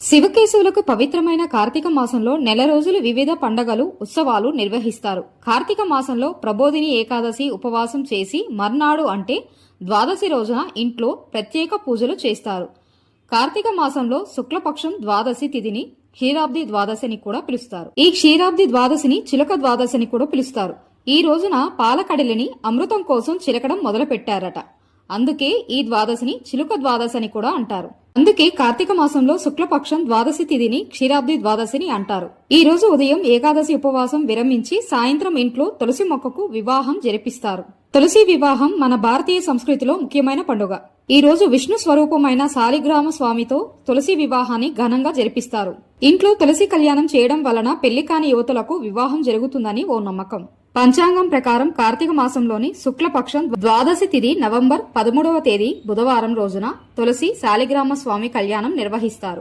శివకేశవులకు పవిత్రమైన కార్తీక మాసంలో నెల రోజులు వివిధ పండగలు ఉత్సవాలు నిర్వహిస్తారు. కార్తీక మాసంలో ప్రబోధిని ఏకాదశి ఉపవాసం చేసి మర్నాడు అంటే ద్వాదశి రోజున ఇంట్లో ప్రత్యేక పూజలు చేస్తారు. కార్తీక మాసంలో శుక్లపక్షం ద్వాదశి తిథిని క్షీరాబ్ది ద్వాదశి అని కూడా పిలుస్తారు. ఈ క్షీరాబ్ది ద్వాదశిని చిలక ద్వాదశి అని కూడా పిలుస్తారు. ఈ రోజున పాలకడలిని అమృతం కోసం చిలకడం మొదలు పెట్టారట. అందుకే ఈ ద్వాదశిని చిలుక ద్వాదశి అని కూడా అంటారు. అందుకే కార్తీక మాసంలో శుక్లపక్షం ద్వాదశి తిథిని క్షీరాబ్ది ద్వాదశిని అంటారు. ఈ రోజు ఉదయం ఏకాదశి ఉపవాసం విరమించి సాయంత్రం ఇంట్లో తులసి మొక్కకు వివాహం జరిపిస్తారు. తులసి వివాహం మన భారతీయ సంస్కృతిలో ముఖ్యమైన పండుగ. ఈ రోజు విష్ణు స్వరూపమైన శాలిగ్రామ స్వామితో తులసి వివాహాన్ని ఘనంగా జరిపిస్తారు. ఇంట్లో తులసి కళ్యాణం చేయడం వలన పెళ్లి కాని యువతులకు వివాహం జరుగుతుందని ఓ నమ్మకం. పంచాంగం ప్రకారం కార్తీక మాసంలోని శుక్లపక్షం ద్వాదశి తిథి నవంబర్ 13వ తేదీ బుధవారం రోజున తులసి శాలిగ్రామ స్వామి కళ్యాణం నిర్వహిస్తారు.